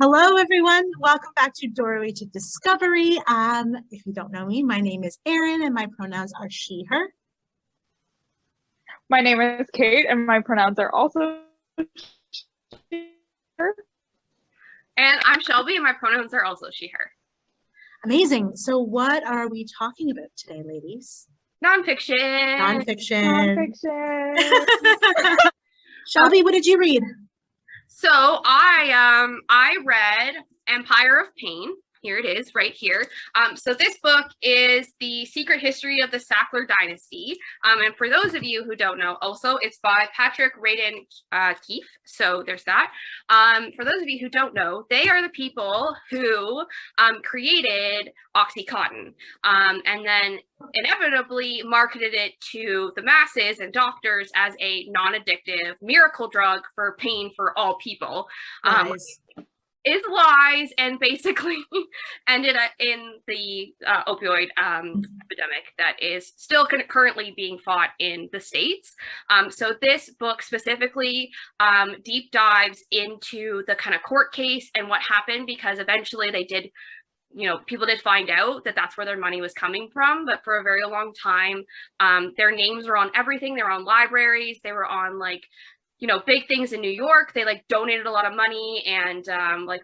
Hello, everyone. Welcome back to Doorway to Discovery. If you don't know me, my name is Erin and my pronouns are she, her. My name is Kate and my pronouns are also she, her. And I'm Shelby and my pronouns are also she, her. Amazing. So what are we talking about today, ladies? Nonfiction. Nonfiction. Nonfiction. Shelby, what did you read? So I read Empire of Pain. Here it is, right here. So this book is The Secret History of the Sackler Dynasty. And for those of you who don't know, also it's by Patrick Radden Keefe. So there's that. For those of you who don't know, they are the people who created OxyContin, and then inevitably marketed it to the masses and doctors as a non-addictive miracle drug for pain for all people. Is lies, and basically ended in the opioid epidemic that is still currently being fought in the States. So this book specifically deep dives into the kind of court case and what happened, because eventually they did, people did find out that that's where their money was coming from. But for a very long time, their names were on everything. They were on libraries. They were on big things in New York. They donated a lot of money and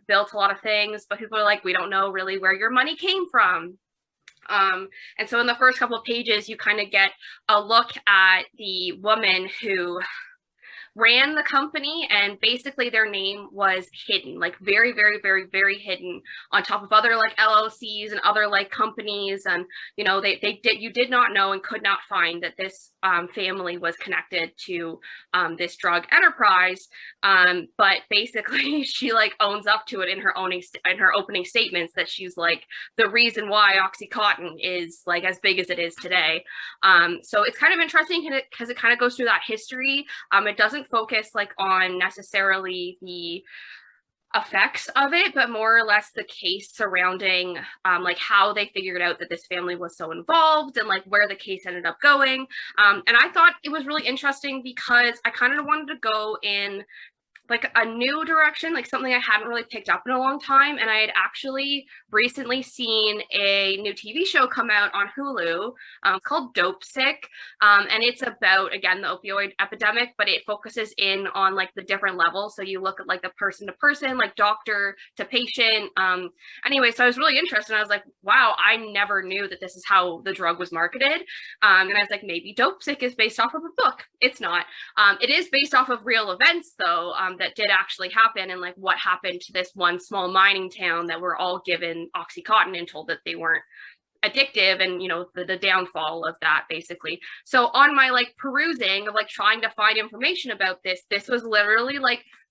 built a lot of things, but people are like, we don't know really where your money came from. And so in the first couple of pages, you kind of get a look at the woman who ran the company, and basically their name was hidden, very, very, very, very hidden on top of other LLCs and other companies. And, you did not know and could not find that this family was connected to this drug enterprise. But basically she owns up to it in her opening statements that she's the reason why OxyContin is as big as it is today. So it's kind of interesting because it kind of goes through that history. It doesn't focus on necessarily the effects of it, but more or less the case surrounding how they figured out that this family was so involved and where the case ended up going. And I thought it was really interesting because I kind of wanted to go in a new direction, something I hadn't really picked up in a long time. And I had actually recently seen a new TV show come out on Hulu. It's called Dope Sick. And it's about, again, the opioid epidemic, but it focuses in on the different levels. So you look at the person to person, doctor to patient. Anyway, so I was really interested. I was like, wow, I never knew that this is how the drug was marketed. And I was like, maybe Dope Sick is based off of a book. It's not. It is based off of real events, though, that did actually happen, and what happened to this one small mining town that were all given OxyContin and told that they weren't addictive, and the downfall of that, basically. So on my perusing of trying to find information about this was literally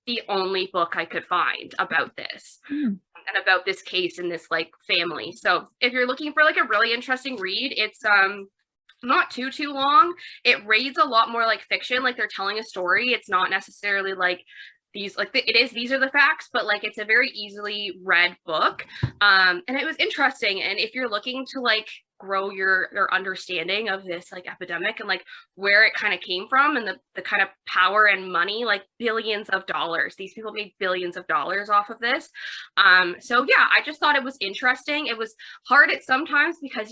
the only book I could find about this and about this case and this family. So if you're looking for a really interesting read, it's not too long. It reads a lot more like fiction, they're telling a story. It's not necessarily these these are the facts, but it's a very easily read book. And it was interesting. And if you're looking to grow your understanding of this epidemic and where it kind of came from and the kind of power and money, billions of dollars. These people made billions of dollars off of this. So yeah, I just thought it was interesting. It was hard at sometimes because,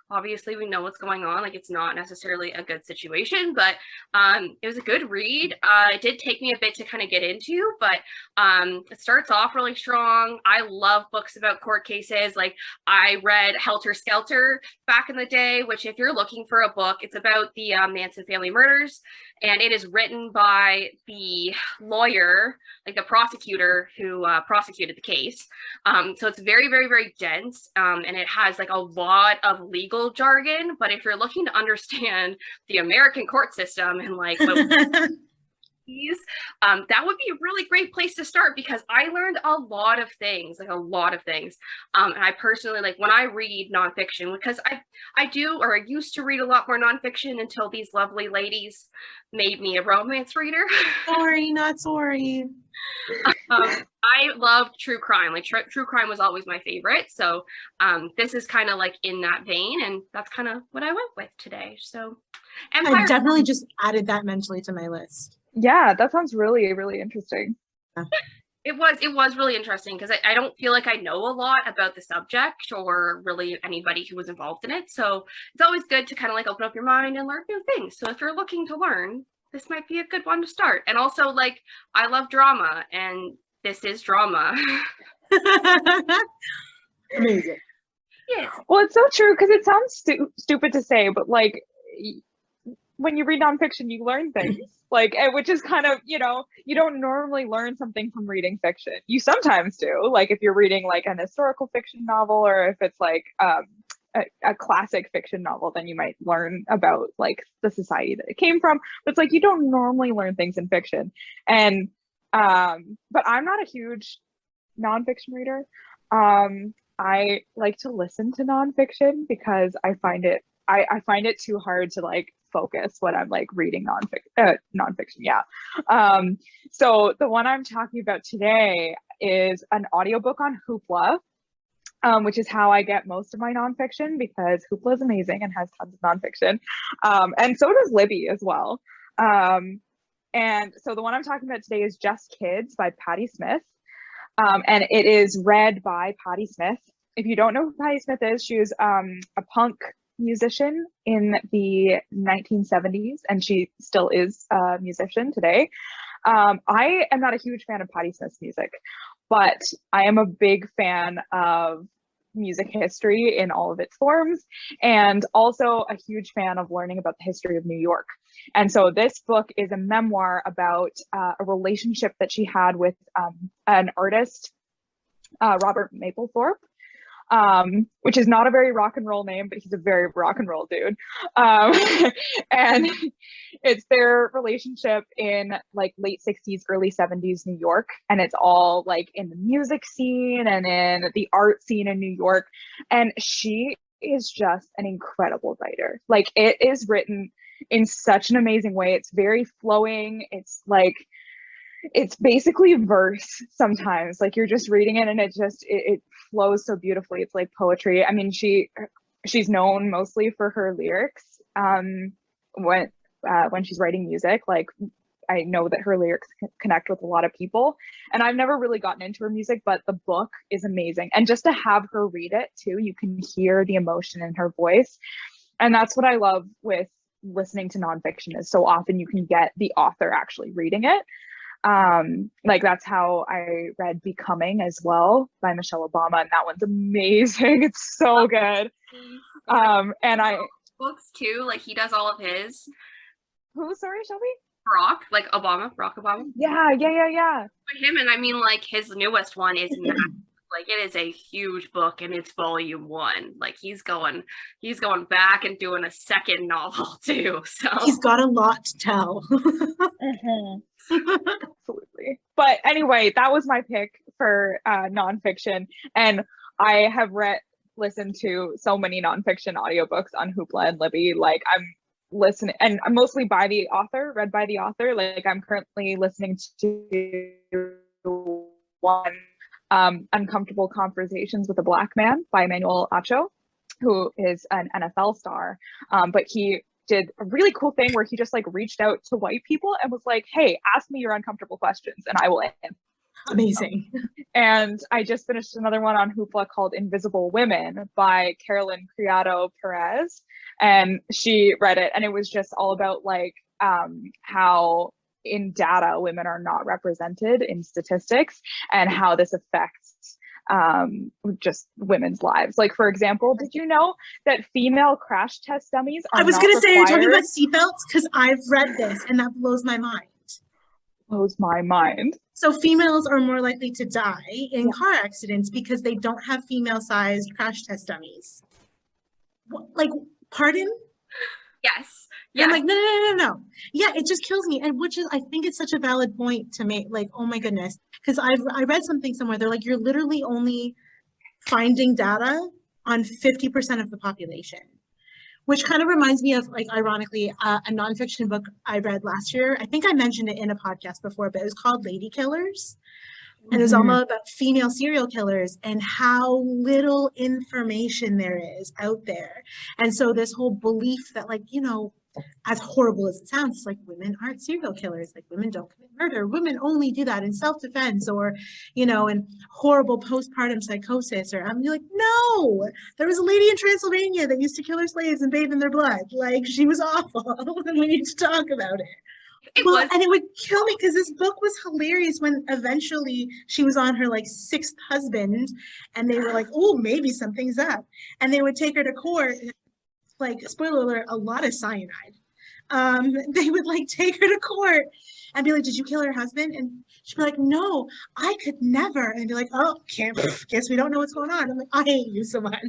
obviously we know what's going on. It's not necessarily a good situation, but it was a good read. It did take me a bit to kind of get into, but it starts off really strong. I love books about court cases. I read Helter Skelter back in the day, which if you're looking for a book, it's about the Manson family murders, and it is written by the lawyer, the prosecutor who prosecuted the case. So it's very, very, very dense, and it has a lot of legal jargon. But if you're looking to understand the American court system and that would be a really great place to start, because I learned a lot of things. And I personally when I read nonfiction, because I do, or I used to read a lot more nonfiction until these lovely ladies made me a romance reader. Sorry, not sorry. I love true crime. True crime was always my favorite. So this is kind of in that vein, and that's kind of what I went with today. So I definitely just added that mentally to my list. Yeah, that sounds really, really interesting. Yeah. It was really interesting because I don't feel like I know a lot about the subject or really anybody who was involved in it. So it's always good to kind of like open up your mind and learn new things. So if you're looking to learn, this might be a good one to start. And also, like, I love drama, and this is drama. Amazing. Yes. Well, it's so true because it sounds stupid to say, but like when you read nonfiction, you learn things. Like, which is kind of, you know, you don't normally learn something from reading fiction. You sometimes do, like if you're reading like an historical fiction novel, or if it's like a classic fiction novel, then you might learn about like the society that it came from. But it's like you don't normally learn things in fiction. And but I'm not a huge nonfiction reader. I like to listen to nonfiction because I find it too hard to like focus when I'm like reading nonfiction. Yeah. So the one I'm talking about today is an audiobook on Hoopla, which is how I get most of my nonfiction, because Hoopla is amazing and has tons of nonfiction. And so does Libby as well. And so the one I'm talking about today is Just Kids by Patti Smith. And it is read by Patti Smith. If you don't know who Patti Smith is, she was a punk musician in the 1970s, and she still is a musician today. I am not a huge fan of Patti Smith's music, but I am a big fan of music history in all of its forms, and also a huge fan of learning about the history of New York. And so this book is a memoir about a relationship that she had with an artist, Robert Mapplethorpe, which is not a very rock and roll name, but he's a very rock and roll dude. And it's their relationship in like late 60s, early 70s New York. And it's all like in the music scene and in the art scene in New York. And she is just an incredible writer. Like, it is written in such an amazing way. It's very flowing. It's like, it's basically verse sometimes. Like, you're just reading it and it flows so beautifully. It's like poetry. I mean, she's known mostly for her lyrics when she's writing music. Like, I know that her lyrics connect with a lot of people, and I've never really gotten into her music, but the book is amazing. And just to have her read it too, you can hear the emotion in her voice. And that's what I love with listening to nonfiction, is so often you can get the author actually reading it. Like, that's how I read Becoming as well by Michelle Obama, and that one's amazing. It's so good. And I books too, like he does all of his. Who? Sorry, Shelby? Barack Obama. Yeah. For him, and I mean, like, his newest one is like, it is a huge book, and it's volume 1. Like, he's going back and doing a second novel too. So he's got a lot to tell. Absolutely. But anyway, that was my pick for nonfiction, and I have listened to so many nonfiction audiobooks on Hoopla and Libby. Like, I'm listening, and I'm mostly read by the author. Like, I'm currently listening to one, Uncomfortable Conversations with a Black Man by Emmanuel Acho, who is an NFL star. But he did a really cool thing where he just like reached out to white people and was like, hey, ask me your uncomfortable questions and I will answer. Amazing. And I just finished another one on Hoopla called Invisible Women by Carolyn Criado Perez. And she read it, and it was just all about like how in data women are not represented in statistics, and how this affects just women's lives. Like, for example, did you know that female crash test dummies are I was not going to say, you're talking required? about seatbelts, because I've read this and that blows my mind. Blows my mind. So females are more likely to die in car accidents because they don't have female-sized crash test dummies. Like, pardon? yes. I'm like, no. Yeah, it just kills me. And which is, I think it's such a valid point to make, like, oh my goodness. Because I read something somewhere, they're like, you're literally only finding data on 50% of the population. Which kind of reminds me of, like, ironically, a nonfiction book I read last year. I think I mentioned it in a podcast before, but it was called Lady Killers. And it was all about female serial killers and how little information there is out there. And so this whole belief that, like, you know, as horrible as it sounds, it's like women aren't serial killers, like women don't commit murder, women only do that in self-defense, or, you know, in horrible postpartum psychosis, or I'm like, no, there was a lady in Transylvania that used to kill her slaves and bathe in their blood. Like, she was awful, and we need to talk about it. And it would kill me because this book was hilarious when eventually she was on her like 6th husband, and they were like, oh, maybe something's up, and they would take her to court. Like, spoiler alert, a lot of cyanide. They would like take her to court and be like, did you kill her husband? And she'd be like, no, I could never. And be like, oh, guess we don't know what's going on. I'm like, I hate you so much.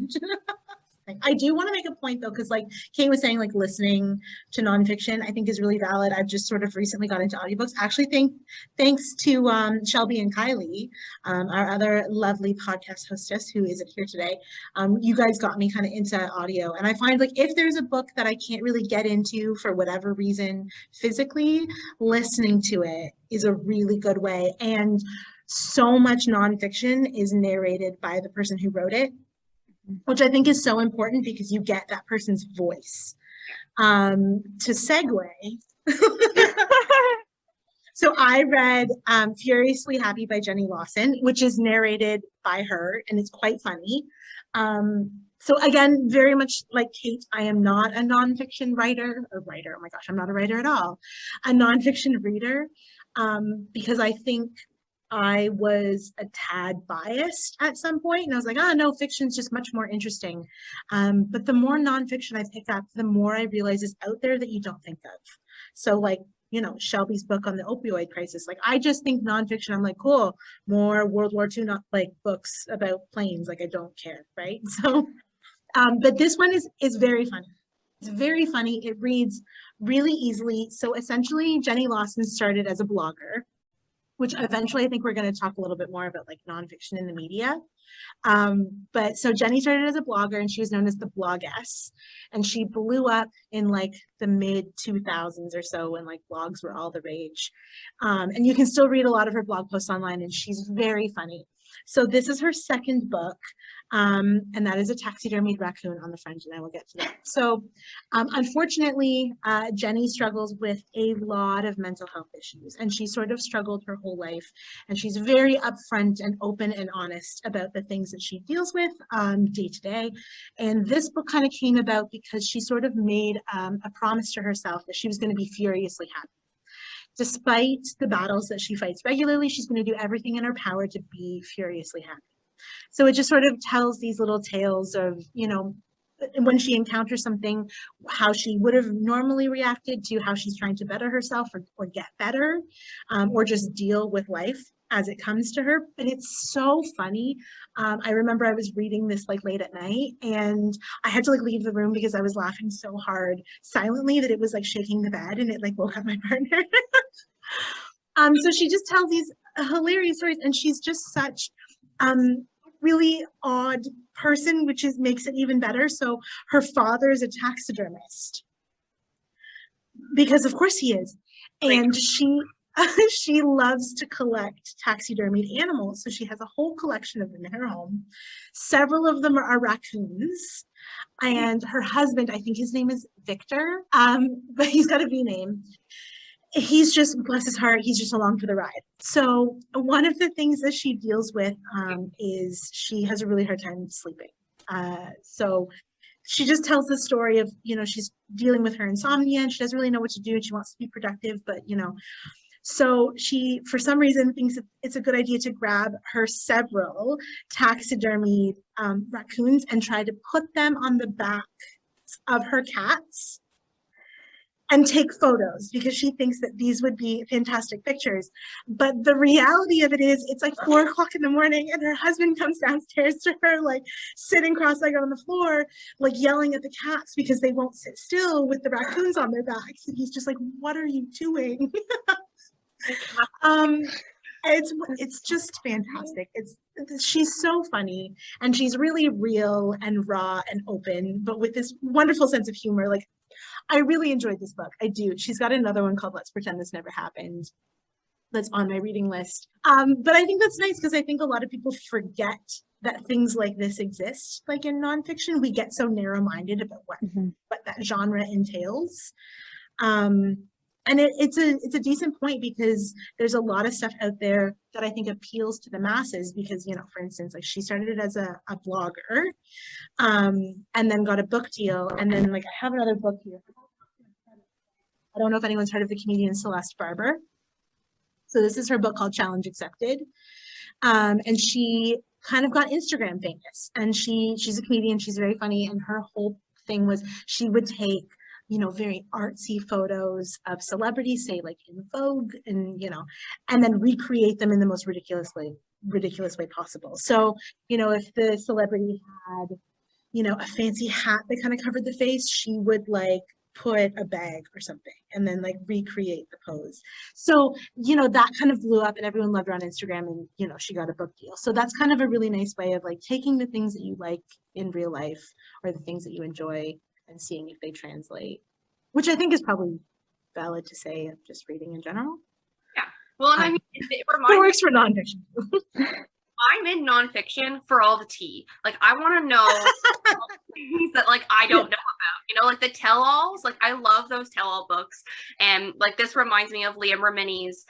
I do want to make a point though, because like Kate was saying, like listening to nonfiction, I think is really valid. I've just sort of recently got into audiobooks. Actually, thanks to Shelby and Kylie, our other lovely podcast hostess who isn't here today. You guys got me kind of into audio, and I find like if there's a book that I can't really get into for whatever reason physically, listening to it is a really good way. And so much nonfiction is narrated by the person who wrote it, which I think is so important because you get that person's voice. To segue, so I read Furiously Happy by Jenny Lawson, which is narrated by her, and it's quite funny. So again, very much like Kate, I am not a nonfiction writer. Oh my gosh, I'm not a writer at all. A nonfiction reader, because I think I was a tad biased at some point, and I was like, oh no, fiction's just much more interesting. But the more nonfiction I pick up, the more I realize is out there that you don't think of. So like, you know, Shelby's book on the opioid crisis, like I just think nonfiction, I'm like, cool, more World War II, not like books about planes, like I don't care, right? So, but this one is very funny. It's very funny. It reads really easily. So essentially, Jenny Lawson started as a blogger, which eventually I think we're going to talk a little bit more about like nonfiction in the media. But so Jenny started as a blogger, and she was known as the Bloggess, and she blew up in like the mid 2000s or so when like blogs were all the rage. And you can still read a lot of her blog posts online, and she's very funny. So this is her second book, and that is a taxidermied raccoon on the front, and I will get to that. So unfortunately, Jenny struggles with a lot of mental health issues, and she sort of struggled her whole life, and she's very upfront and open and honest about the things that she deals with day to day. And this book kind of came about because she sort of made a promise to herself that she was going to be furiously happy. Despite the battles that she fights regularly, she's going to do everything in her power to be furiously happy. So it just sort of tells these little tales of, you know, when she encounters something, how she would have normally reacted to how she's trying to better herself or get better, or just deal with life as it comes to her. But it's so funny. I remember I was reading this like late at night, and I had to like leave the room because I was laughing so hard silently that it was like shaking the bed, and it like woke up my partner. So she just tells these hilarious stories, and she's just such really odd person, which makes it even better. So her father is a taxidermist, because of course he is, and she loves to collect taxidermied animals. So she has a whole collection of them in her home. Several of them are raccoons, and her husband, I think his name is Victor, but he's got a V name. He's just, bless his heart, he's just along for the ride. So one of the things that she deals with is she has a really hard time sleeping. So she just tells the story of, you know, she's dealing with her insomnia, and she doesn't really know what to do, and she wants to be productive, but, you know, so she, for some reason, thinks it's a good idea to grab her several taxidermied raccoons and try to put them on the back of her cats and take photos, because she thinks that these would be fantastic pictures. But the reality of it is, it's like 4 o'clock in the morning, and her husband comes downstairs to her, like sitting cross-legged on the floor, like yelling at the cats because they won't sit still with the raccoons on their backs. And he's just like, what are you doing? It's just fantastic. She's so funny, and she's really real and raw and open, but with this wonderful sense of humor. Like, I really enjoyed this book. I do. She's got another one called Let's Pretend This Never Happened that's on my reading list. But I think that's nice, because I think a lot of people forget that things like this exist, like in nonfiction. We get so narrow-minded about what that genre entails. And it's a decent point, because there's a lot of stuff out there that I think appeals to the masses, because, you know, for instance, like she started it as a blogger, and then got a book deal. And then, like, I have another book here. I don't know if anyone's heard of the comedian Celeste Barber. So this is her book called Challenge Accepted. And she kind of got Instagram famous, and she's a comedian. She's very funny. And her whole thing was she would take, you know, very artsy photos of celebrities, say like in Vogue, and, you know, and then recreate them in the most ridiculous way possible. So, you know, if the celebrity had, you know, a fancy hat that kind of covered the face, she would like put a bag or something and then like recreate the pose. So, you know, that kind of blew up and everyone loved her on Instagram, and, you know, she got a book deal. So that's kind of a really nice way of like taking the things that you like in real life, or the things that you enjoy, and seeing if they translate, which I think is probably valid to say of just reading in general. Yeah. Well, and I mean, it It works for nonfiction. I'm in nonfiction for all the tea. Like, I want to know things that, like, I don't know about. You know, like the tell-alls. Like, I love those tell-all books. And, like, this reminds me of Leah Remini's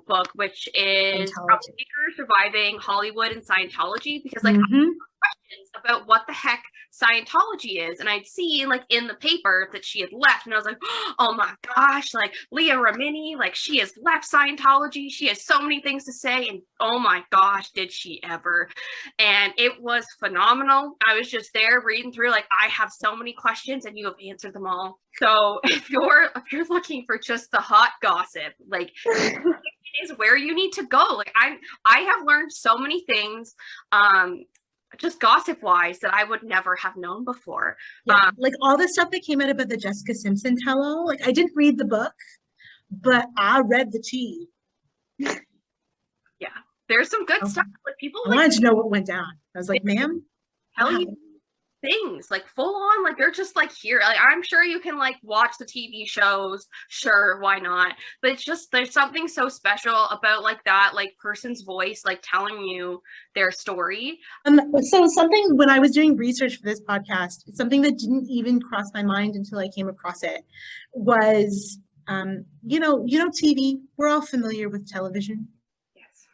book, which is Troublemaker, Surviving Hollywood and Scientology. Because, like, I have questions about what the heck Scientology is, and I'd see like in the paper that she had left, and I was like, oh my gosh, like Leah Remini, like she has left Scientology, she has so many things to say, and oh my gosh, did she ever. And it was phenomenal. I was just there reading through, like, I have so many questions and you have answered them all. So if you're looking for just the hot gossip, like is where you need to go. Like I have learned so many things just gossip wise that I would never have known before. Yeah, like all the stuff that came out about the Jessica Simpson tell-all, like I didn't read the book, but I read the tea. Yeah, there's some good stuff. Like people I wanted to know what went down. I was like, ma'am, tell you things like full on, like they're just like here. Like I'm sure you can like watch the TV shows, sure, why not? But it's just there's something so special about like that, like person's voice, like telling you their story. So something when I was doing research for this podcast, something that didn't even cross my mind until I came across it was, you know, TV. We're all familiar with television. Yes.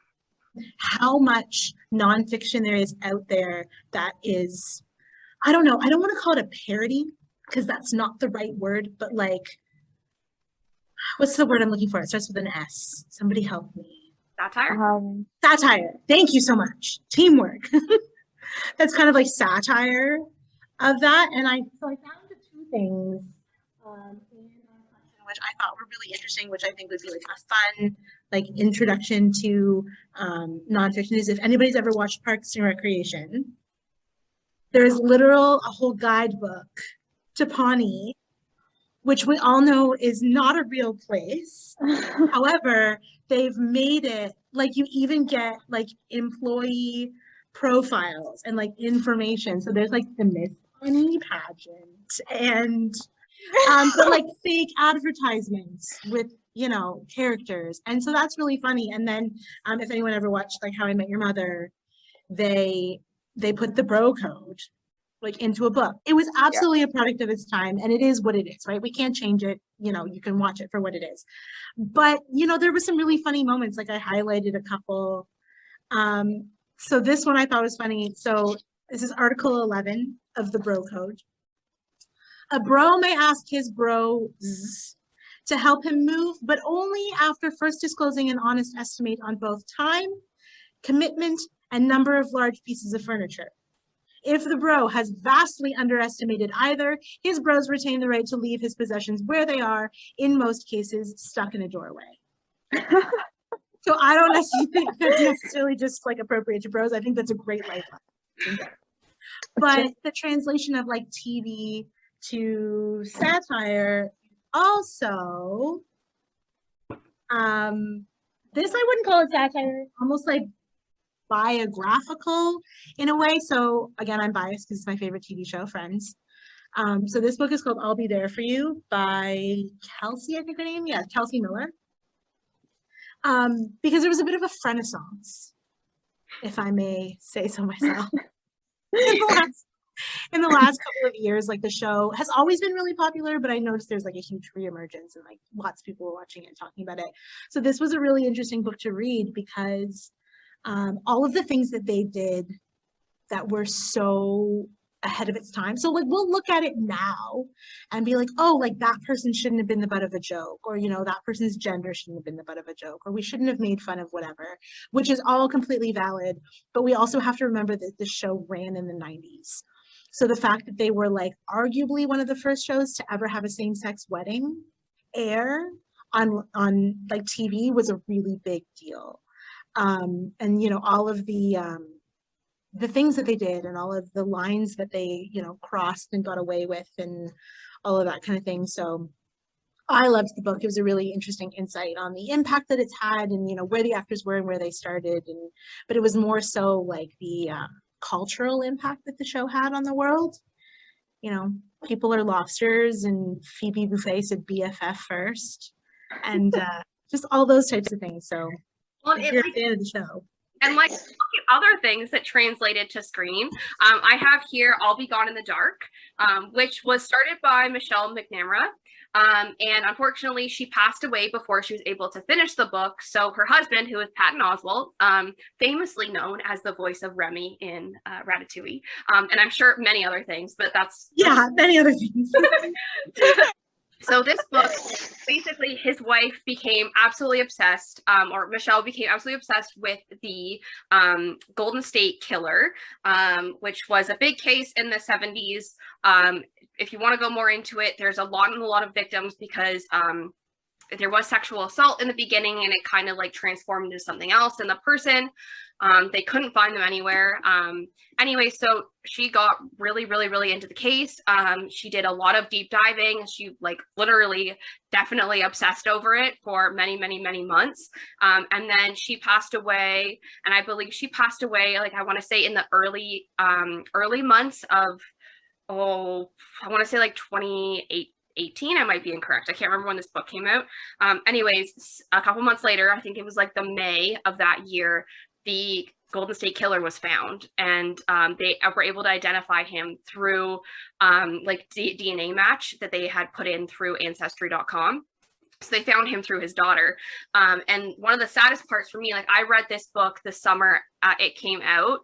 How much nonfiction there is out there that is, I don't know, I don't want to call it a parody because that's not the right word, but like, what's the word I'm looking for? It starts with an S. Somebody help me. Satire? Satire. Thank you so much. Teamwork. That's kind of like satire of that. And I found the two things which I thought were really interesting, which I think would be like a fun like introduction to nonfiction, is if anybody's ever watched Parks and Recreation, there's a whole guidebook to Pawnee, which we all know is not a real place. However, they've made it like you even get like employee profiles and like information. So there's like the Miss Pawnee pageant and but like fake advertisements with, you know, characters. And so that's really funny. And then if anyone ever watched like How I Met Your Mother, they put the bro code like into a book. It was absolutely a product of its time, and it is what it is, right? We can't change it. You know, you can watch it for what it is. But, you know, there was some really funny moments. Like I highlighted a couple. So this one I thought was funny. So this is Article 11 of the bro code. A bro may ask his bros to help him move, but only after first disclosing an honest estimate on both time, commitment, and number of large pieces of furniture. If the bro has vastly underestimated either, his bros retain the right to leave his possessions where they are, in most cases, stuck in a doorway. So I don't necessarily think that's necessarily just like appropriate to bros. I think that's a great life lesson. But the translation of like TV to satire also, this I wouldn't call it satire, almost like biographical in a way. So again, I'm biased because it's my favorite TV show, Friends. So this book is called I'll Be There For You by Kelsey, I think her name. Yeah, Kelsey Miller. Because there was a bit of a renaissance if I may say so myself. In the last couple of years, like the show has always been really popular, but I noticed there's like a huge reemergence and like lots of people were watching it and talking about it. So this was a really interesting book to read because all of the things that they did that were so ahead of its time. So like we'll look at it now and be like, oh, like that person shouldn't have been the butt of a joke, or you know, that person's gender shouldn't have been the butt of a joke, or we shouldn't have made fun of whatever, which is all completely valid. But we also have to remember that the show ran in the 90s. So the fact that they were like arguably one of the first shows to ever have a same-sex wedding air on like TV was a really big deal. And you know, all of the things that they did and all of the lines that they, you know, crossed and got away with and all of that kind of thing. So I loved the book. It was a really interesting insight on the impact that it's had and, you know, where the actors were and where they started. And but it was more so like the cultural impact that the show had on the world. You know, people are lobsters and Phoebe Buffay said BFF first and just all those types of things. So well, if you're a fan of the show. And like other things that translated to screen, I have here I'll Be Gone in the Dark, which was started by Michelle McNamara. And unfortunately, she passed away before she was able to finish the book. So her husband, who is Patton Oswalt, famously known as the voice of Remy in Ratatouille, and I'm sure many other things, but that's... Yeah, many other things. So this book, basically his wife became absolutely obsessed, or Michelle became absolutely obsessed with the Golden State Killer, which was a big case in the 70s. If you want to go more into it, there's a lot of victims because there was sexual assault in the beginning and it kind of like transformed into something else. And the person, they couldn't find them anywhere. Anyway, so she got really into the case. She did a lot of deep diving. She like literally definitely obsessed over it for many months. And then she passed away. And I believe she passed away, like I want to say in the early months of, I want to say like 2018. I might be incorrect. I can't remember when this book came out. Anyways, a couple months later, I think it was like the May of that year, the Golden State Killer was found, and they were able to identify him through like DNA match that they had put in through ancestry.com. So they found him through his daughter. And one of the saddest parts for me, like I read this book the summer it came out,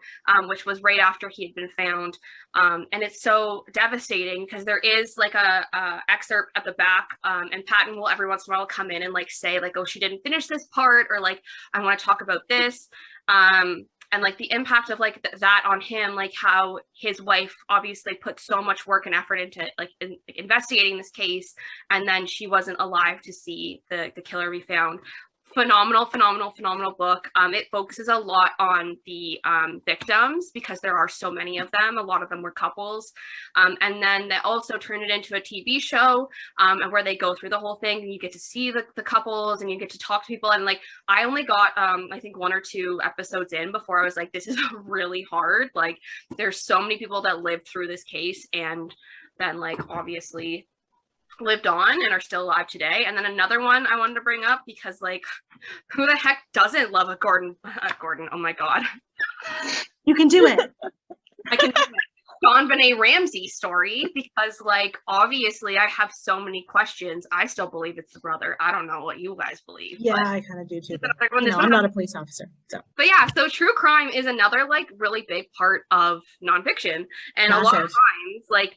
which was right after he had been found. And it's so devastating because there is like a excerpt at the back, and Patton will every once in a while come in and like say like, oh, she didn't finish this part, or like, I want to talk about this. And like the impact of like that on him, like how his wife obviously put so much work and effort into like investigating this case, and then she wasn't alive to see the killer be found. Phenomenal book. It focuses a lot on the victims because there are so many of them. A lot of them were couples. And then they also turned it into a TV show and where they go through the whole thing and you get to see the couples and you get to talk to people. And like, I only got, I think 1 or 2 episodes in before I was like, this is really hard. Like there's so many people that lived through this case and then like obviously lived on and are still alive today. And then another one I wanted to bring up because like who the heck doesn't love a Gordon, oh my god, you can do it. I can do it. JonBenet Ramsey story, because like obviously I have so many questions. I still believe it's the brother. I don't know what you guys believe. Yeah, I kind of do too. But, I'm not a police officer. So but yeah, so true crime is another like really big part of nonfiction. And massive. A lot of times like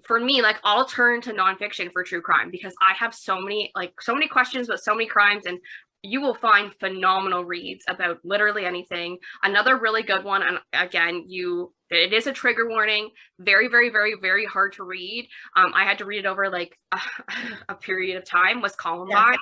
for me, like I'll turn to nonfiction for true crime because I have so many questions about so many crimes, and you will find phenomenal reads about literally anything. Another really good one, and again, it is a trigger warning, very hard to read. I had to read it over like a period of time, was Columbine. Yeah.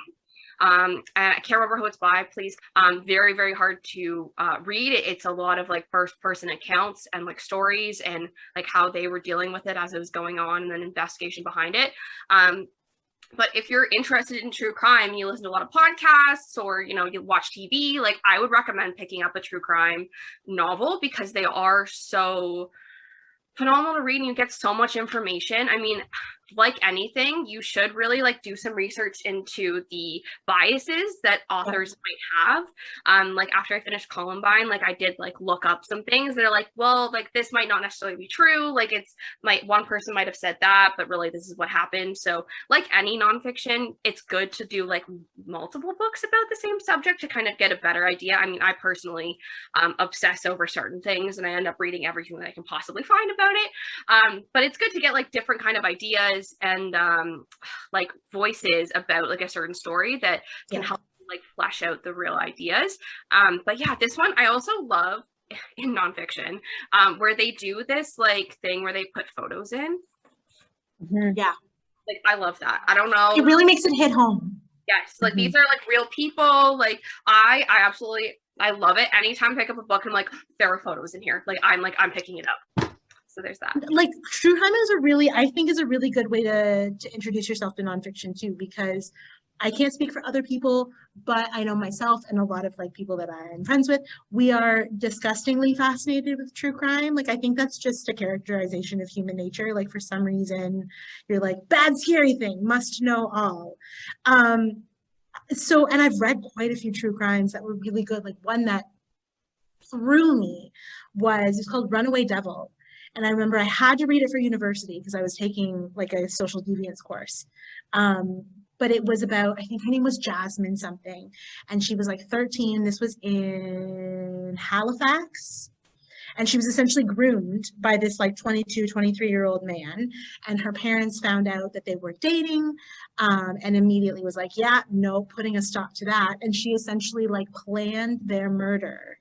And I can't remember who it's by, please. Very hard to read. It's a lot of like first person accounts and like stories and like how they were dealing with it as it was going on and then investigation behind it. But if you're interested in true crime, you listen to a lot of podcasts or, you know, you watch TV, like I would recommend picking up a true crime novel because they are so phenomenal to read and you get so much information. I mean, like anything, you should really like do some research into the biases that authors might have. Like after I finished Columbine, like I did like look up some things that are like, well, like this might not necessarily be true. Like it's one person might have said that, but really this is what happened. So like any nonfiction, it's good to do like multiple books about the same subject to kind of get a better idea. I mean, I personally obsess over certain things and I end up reading everything that I can possibly find about it. But it's good to get like different kind of ideas and like voices about like a certain story that can help like flesh out the real ideas. But yeah, this one I also love in nonfiction, where they do this like thing where they put photos in. Yeah. Like I love that. I don't know. It really makes it hit home. Yes, like these are like real people. Like I absolutely love it. Anytime I pick up a book, I'm like, there are photos in here. Like I'm picking it up. So there's that. Like true crime is I think is a really good way to introduce yourself to nonfiction too, because I can't speak for other people, but I know myself and a lot of like people that I'm friends with, we are disgustingly fascinated with true crime. Like I think that's just a characterization of human nature. Like for some reason you're like, bad scary thing, must know all. So, and I've read quite a few true crimes that were really good. Like one that threw me it's called Runaway Devil. And I remember I had to read it for university because I was taking like a social deviance course. But it was about, I think her name was Jasmine something, and she was like 13. This was in Halifax. And she was essentially groomed by this like 22, 23-year-old man. And her parents found out that they were dating, and immediately was like, yeah, no, putting a stop to that. And she essentially like planned their murder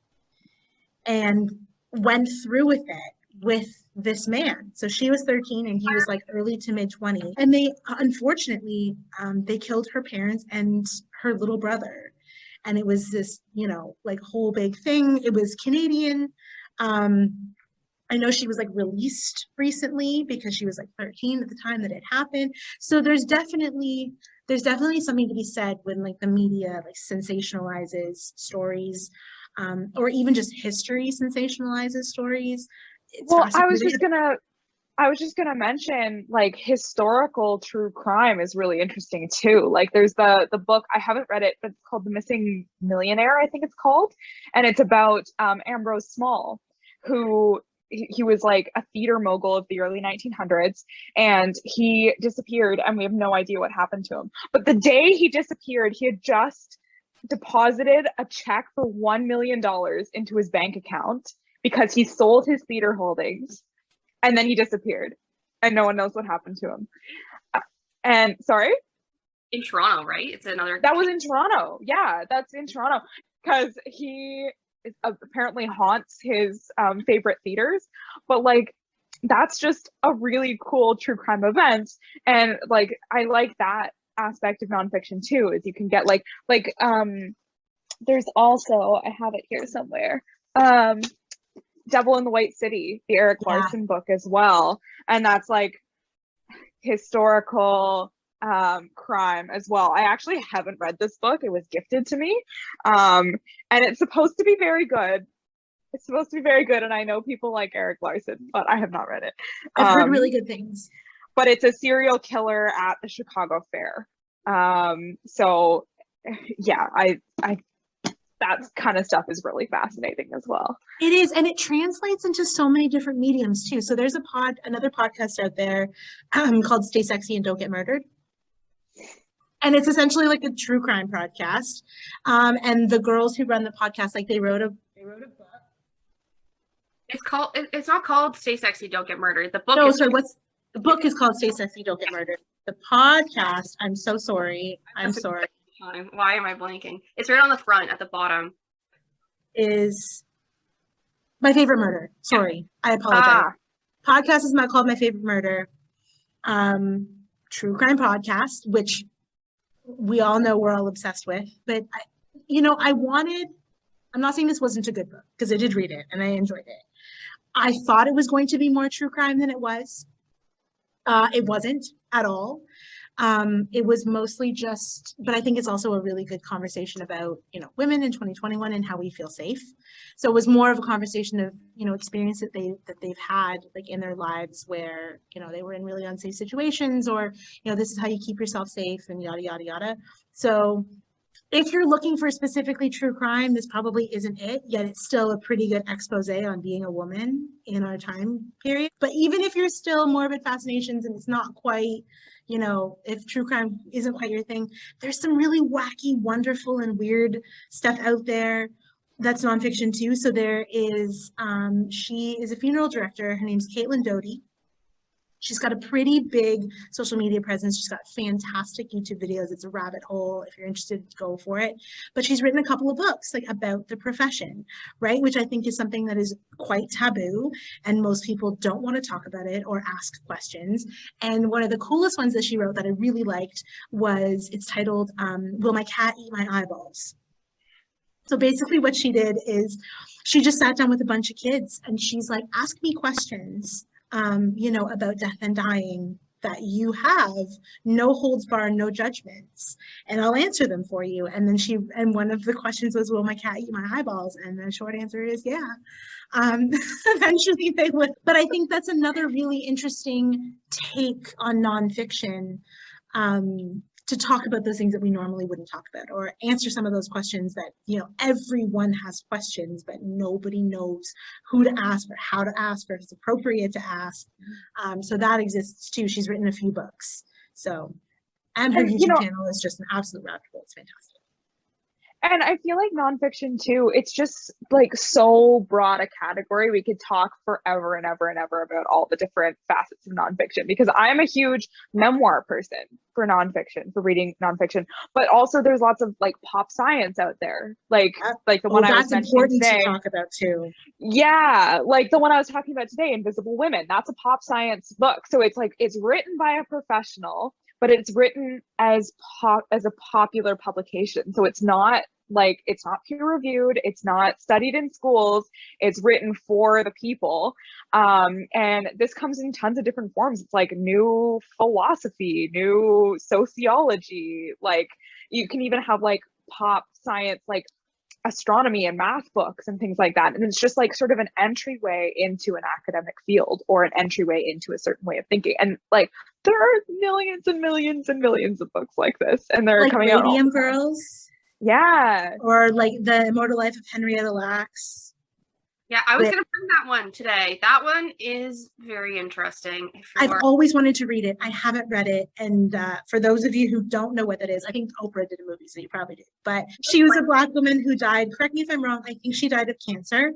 and went through with it with this man. So she was 13 and he was like early to mid 20. And they, unfortunately, they killed her parents and her little brother. And it was this, you know, like whole big thing. It was Canadian. I know she was like released recently because she was like 13 at the time that it happened. So there's definitely something to be said when like the media like sensationalizes stories, or even just history sensationalizes stories. Well, I was just gonna mention like historical true crime is really interesting too. Like there's the book, I haven't read it, but it's called The Missing Millionaire, I think it's called. And it's about Ambrose Small, who he was like a theater mogul of the early 1900s, and he disappeared and we have no idea what happened to him. But the day he disappeared, he had just deposited a check for $1 million into his bank account because he sold his theater holdings, and then he disappeared and no one knows what happened to him. And sorry? In Toronto, right? It's another. That was in Toronto. Yeah, that's in Toronto because he apparently haunts his favorite theaters. But like, that's just a really cool true crime event. And like, I like that aspect of nonfiction too, is you can get like there's also, I have it here somewhere, Devil in the White City, the Eric Larson book as well. And that's like historical crime as well. I actually haven't read this book. It was gifted to me. And it's supposed to be very good. It's supposed to be very good. And I know people like Eric Larson, but I have not read it. I've heard really good things. But it's a serial killer at the Chicago Fair. So yeah, I that kind of stuff is really fascinating as well. It is, and it translates into so many different mediums too. So there's another podcast out there called Stay Sexy and Don't Get Murdered. And it's essentially like a true crime podcast. And the girls who run the podcast, like they wrote a book. It's not called Stay Sexy, Don't Get Murdered. The book the book is called Stay Sexy, Don't Get Murdered. The podcast, I'm so sorry. I'm sorry. Why am I blanking? It's right on the front at the bottom. Is My Favorite Murder. Sorry, I apologize. Podcast is called My Favorite Murder. True crime podcast, which we all know we're all obsessed with. But I'm not saying this wasn't a good book, because I did read it and I enjoyed it. I thought it was going to be more true crime than it was. It wasn't at all. It was mostly just, but I think it's also a really good conversation about, you know, women in 2021 and how we feel safe. So it was more of a conversation of, you know, experience that they've had like in their lives where, you know, they were in really unsafe situations, or, you know, this is how you keep yourself safe and yada, yada, yada. So if you're looking for specifically true crime, this probably isn't it, yet it's still a pretty good expose on being a woman in our time period. But even if you're still morbid fascinations and it's not quite, you know, if true crime isn't quite your thing, there's some really wacky, wonderful, and weird stuff out there that's nonfiction too. So there is, she is a funeral director. Her name's Caitlin Doty. She's got a pretty big social media presence. She's got fantastic YouTube videos. It's a rabbit hole. If you're interested, go for it. But she's written a couple of books like about the profession, right? Which I think is something that is quite taboo, and most people don't want to talk about it or ask questions. And one of the coolest ones that she wrote that I really liked was, it's titled, Will My Cat Eat My Eyeballs? So basically what she did is she just sat down with a bunch of kids and she's like, ask me questions, you know, about death and dying that you have, no holds barred, no judgments, and I'll answer them for you. And then and one of the questions was, will my cat eat my eyeballs? And the short answer is, yeah. Eventually they would. But I think that's another really interesting take on nonfiction, to talk about those things that we normally wouldn't talk about, or answer some of those questions that, you know, everyone has questions, but nobody knows who to ask or how to ask or if it's appropriate to ask. So that exists too. She's written a few books. So, and her YouTube channel is just an absolute rabbit hole. It's fantastic. And I feel like nonfiction too, it's just like so broad a category. We could talk forever and ever and ever about all the different facets of nonfiction, because I'm a huge memoir person for nonfiction, for reading nonfiction, but also there's lots of like pop science out there. Like the one I was mentioning today. To talk about too. Yeah, like the one I was talking about today, Invisible Women, that's a pop science book. So it's like, it's written by a professional, but it's written as a popular publication. So it's not like, it's not peer reviewed, it's not studied in schools, it's written for the people. And this comes in tons of different forms. It's like new philosophy, new sociology, like you can even have like pop science, like astronomy and math books and things like that. And it's just like sort of an entryway into an academic field, or an entryway into a certain way of thinking. And like, there are millions and millions and millions of books like this, and they're like coming out. Radium Girls. Yeah. Or like The Immortal Life of Henrietta Lacks. Yeah, I was going to bring that one today. That one is very interesting. I've always wanted to read it. I haven't read it. And for those of you who don't know what that is, I think Oprah did a movie, so you probably did. But she was a Black woman who died, correct me if I'm wrong, I think she died of cancer.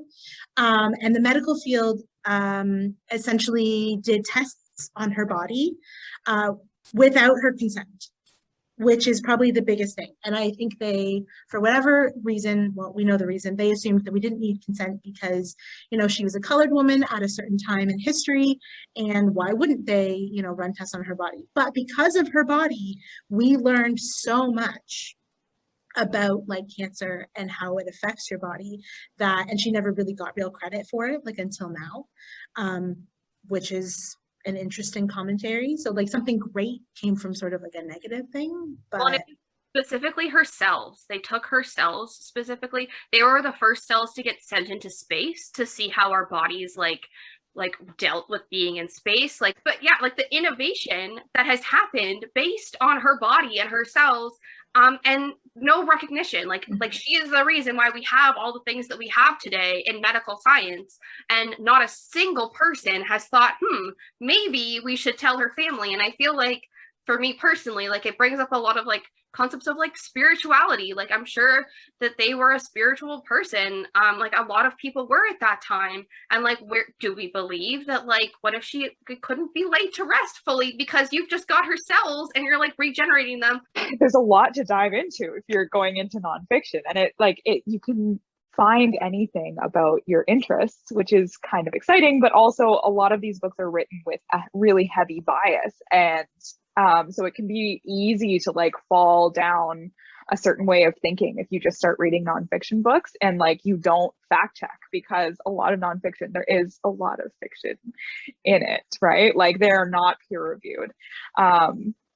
And the medical field essentially did tests on her body without her consent, which is probably the biggest thing. And I think they, for whatever reason, well, we know the reason, they assumed that we didn't need consent because, you know, she was a colored woman at a certain time in history, and why wouldn't they, you know, run tests on her body? But because of her body, we learned so much about like cancer and how it affects your body, that, and she never really got real credit for it, like until now, which is an interesting commentary. So like something great came from sort of like a negative thing, but well, specifically her cells. They took her cells specifically. They were the first cells to get sent into space to see how our bodies like dealt with being in space. Like, but yeah, like the innovation that has happened based on her body and her cells, and no recognition. Like she is the reason why we have all the things that we have today in medical science, and not a single person has thought, maybe we should tell her family. And I feel like for me personally, like it brings up a lot of like concepts of like spirituality. Like I'm sure that they were a spiritual person, like a lot of people were at that time. And like, where do we believe that, like, what if she couldn't be laid to rest fully because you've just got her cells and you're like regenerating them? There's a lot to dive into if you're going into nonfiction, and you can find anything about your interests, which is kind of exciting. But also a lot of these books are written with a really heavy bias, and so it can be easy to like fall down a certain way of thinking if you just start reading nonfiction books and like you don't fact check, because a lot of nonfiction, there is a lot of fiction in it, right? Like they're not peer reviewed.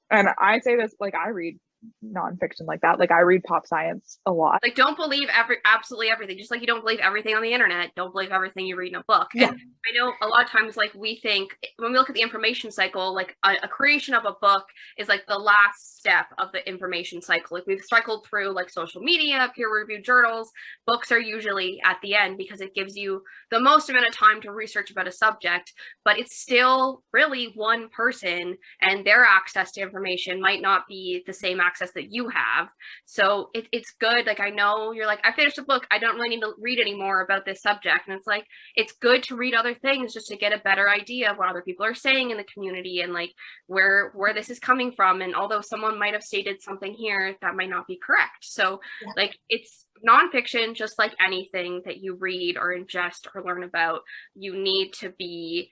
And I say this, like, I read nonfiction like that. Like, I read pop science a lot. Like, don't believe absolutely everything. Just like you don't believe everything on the internet, don't believe everything you read in a book. Yeah. And I know a lot of times, like, we think when we look at the information cycle, like a creation of a book is like the last step of the information cycle. Like, we've cycled through like social media, peer-reviewed journals. Books are usually at the end because it gives you the most amount of time to research about a subject, but it's still really one person, and their access to information might not be the same access that you have. So it's good. Like, I know you're like, I finished a book, I don't really need to read anymore about this subject. And it's like, it's good to read other things just to get a better idea of what other people are saying in the community and like where this is coming from. And although someone might have stated something here, that might not be correct. So like, it's nonfiction, just like anything that you read or ingest or learn about, you need to be,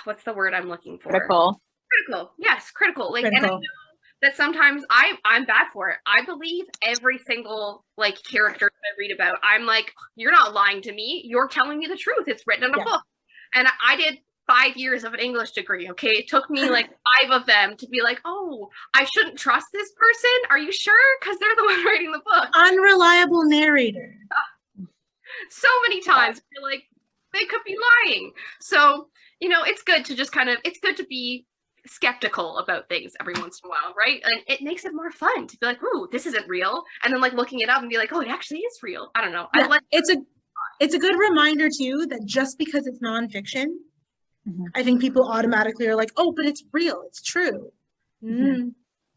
what's the word I'm looking for? Critical. Yes, critical. Like, Critical. and I know that sometimes I'm bad for it. I believe every single like character that I read about. I'm like, you're not lying to me. You're telling me the truth. It's written in a book. And I did 5 years of an English degree. Okay, it took me like 5 of them to be like, oh, I shouldn't trust this person. Are you sure? Because they're the one writing the book. Unreliable narrator. So many times you're like, they could be lying. So, you know, it's good to just it's good to be skeptical about things every once in a while, right? And it makes it more fun to be like, ooh, this isn't real. And then like looking it up and be like, oh, it actually is real. I don't know. Yeah, it's a good reminder too that just because it's nonfiction, I think people automatically are like, oh, but it's real, it's true.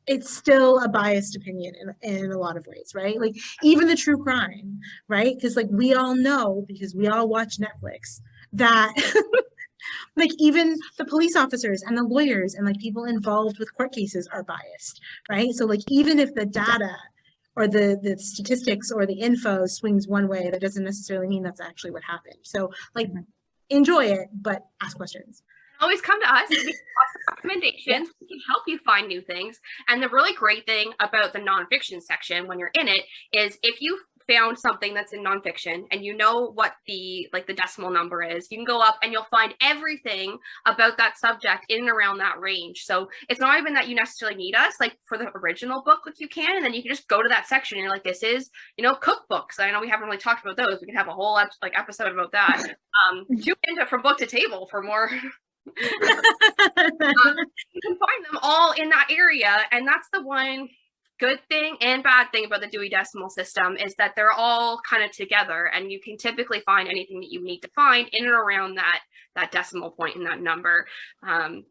It's still a biased opinion in a lot of ways, right? Like even the true crime, right? Because like we all know, because we all watch Netflix, that like even the police officers and the lawyers and like people involved with court cases are biased, right? So like even if the data or the statistics or the info swings one way, that doesn't necessarily mean that's actually what happened. So like enjoy it, but ask questions. Always come to us. We have lots of recommendations. We can help you find new things. And the really great thing about the nonfiction section when you're in it is if you found something that's in nonfiction and you know what the decimal number is, you can go up and you'll find everything about that subject in and around that range. So it's not even that you necessarily need us, like for the original book, like you can, and then you can just go to that section and you're like, this is, you know, cookbooks. I know we haven't really talked about those. We can have a whole episode about that. Tune into From Book to Table for more. You can find them all in that area, and that's the one good thing and bad thing about the Dewey Decimal System is that they're all kind of together, and you can typically find anything that you need to find in and around that decimal point in that number. And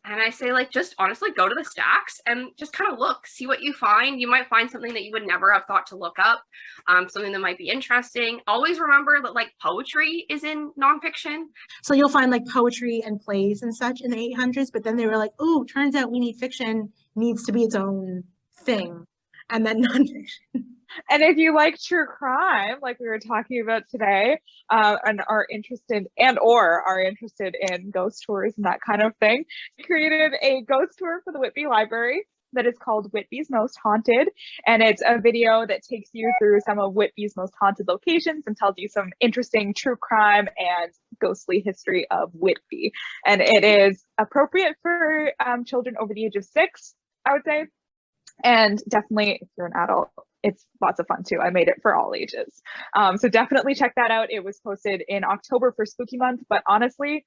I say, like, just honestly go to the stacks and just kind of look, see what you find. You might find something that you would never have thought to look up, something that might be interesting. Always remember that like poetry is in nonfiction. So you'll find like poetry and plays and such in the 800s, but then they were like, oh, turns out we need fiction needs to be its own thing, and then nonfiction. And if you like true crime, like we were talking about today, and are interested in ghost tours and that kind of thing, we created a ghost tour for the Whitby Library that is called Whitby's Most Haunted. And it's a video that takes you through some of Whitby's most haunted locations and tells you some interesting true crime and ghostly history of Whitby. And it is appropriate for children over the age of 6, I would say. And definitely, if you're an adult, it's lots of fun too. I made it for all ages. So definitely check that out. It was posted in October for Spooky Month, but honestly,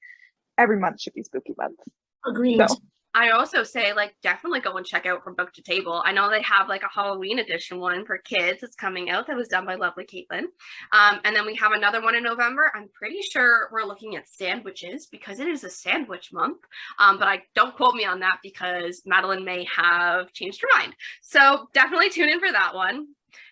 every month should be Spooky Month. Agreed. So. I also say, like, definitely go and check out From Book to Table. I know they have like a Halloween edition one for kids that's coming out that was done by lovely Caitlin. And then we have another one in November. I'm pretty sure we're looking at sandwiches because it is a sandwich month. But don't quote me on that because Madeline may have changed her mind. So definitely tune in for that one.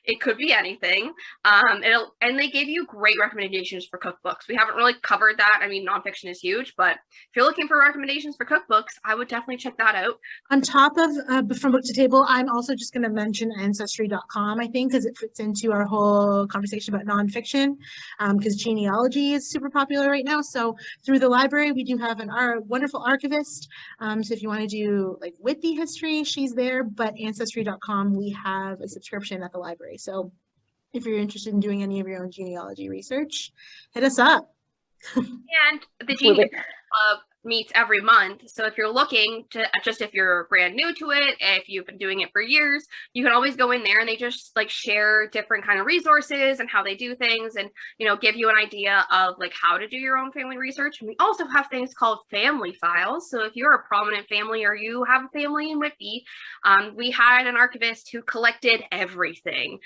It could be anything. And they gave you great recommendations for cookbooks. We haven't really covered that. I mean, nonfiction is huge, but if you're looking for recommendations for cookbooks, I would definitely check that out. On top of From Book to Table, I'm also just going to mention ancestry.com, I think, because it fits into our whole conversation about nonfiction, because genealogy is super popular right now. So through the library, we do have our wonderful archivist. So if you want to do like Whitby history, she's there, but ancestry.com, we have a subscription at the library. So if you're interested in doing any of your own genealogy research, hit us up. And the Genealogy Club meets every month. So if you're looking to, just if you're brand new to it, if you've been doing it for years, you can always go in there and they just like share different kind of resources and how they do things, and give you an idea of like how to do your own family research. And we also have things called family files. So if you're a prominent family or you have a family in Whitby, we had an archivist who collected everything.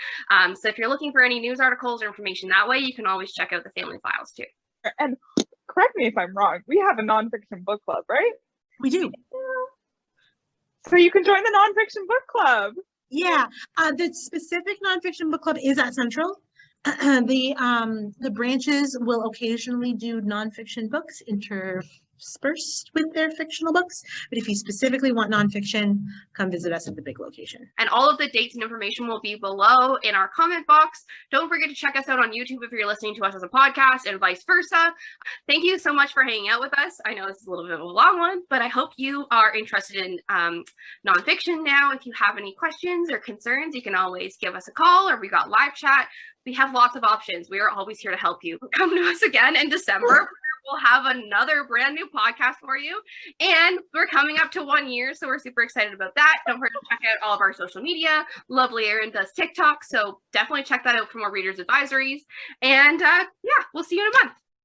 So if you're looking for any news articles or information that way, you can always check out the family files too. And correct me if I'm wrong, we have a nonfiction book club, right? We do. So you can join the nonfiction book club. Yeah, the specific nonfiction book club is at Central. The branches will occasionally do nonfiction books interspersed with their fictional books. But if you specifically want nonfiction, come visit us at the big location. And all of the dates and information will be below in our comment box. Don't forget to check us out on YouTube if you're listening to us as a podcast, and vice versa. Thank you so much for hanging out with us. I know this is a little bit of a long one, but I hope you are interested in nonfiction now. If you have any questions or concerns, you can always give us a call, or we got live chat. We have lots of options. We are always here to help you. Come to us again in December. We'll have another brand new podcast for you, and we're coming up to 1 year, so we're super excited about that. Don't forget to check out all of our social media. Lovely Erin does TikTok, so definitely check that out for more readers advisories. And yeah, we'll see you in a month.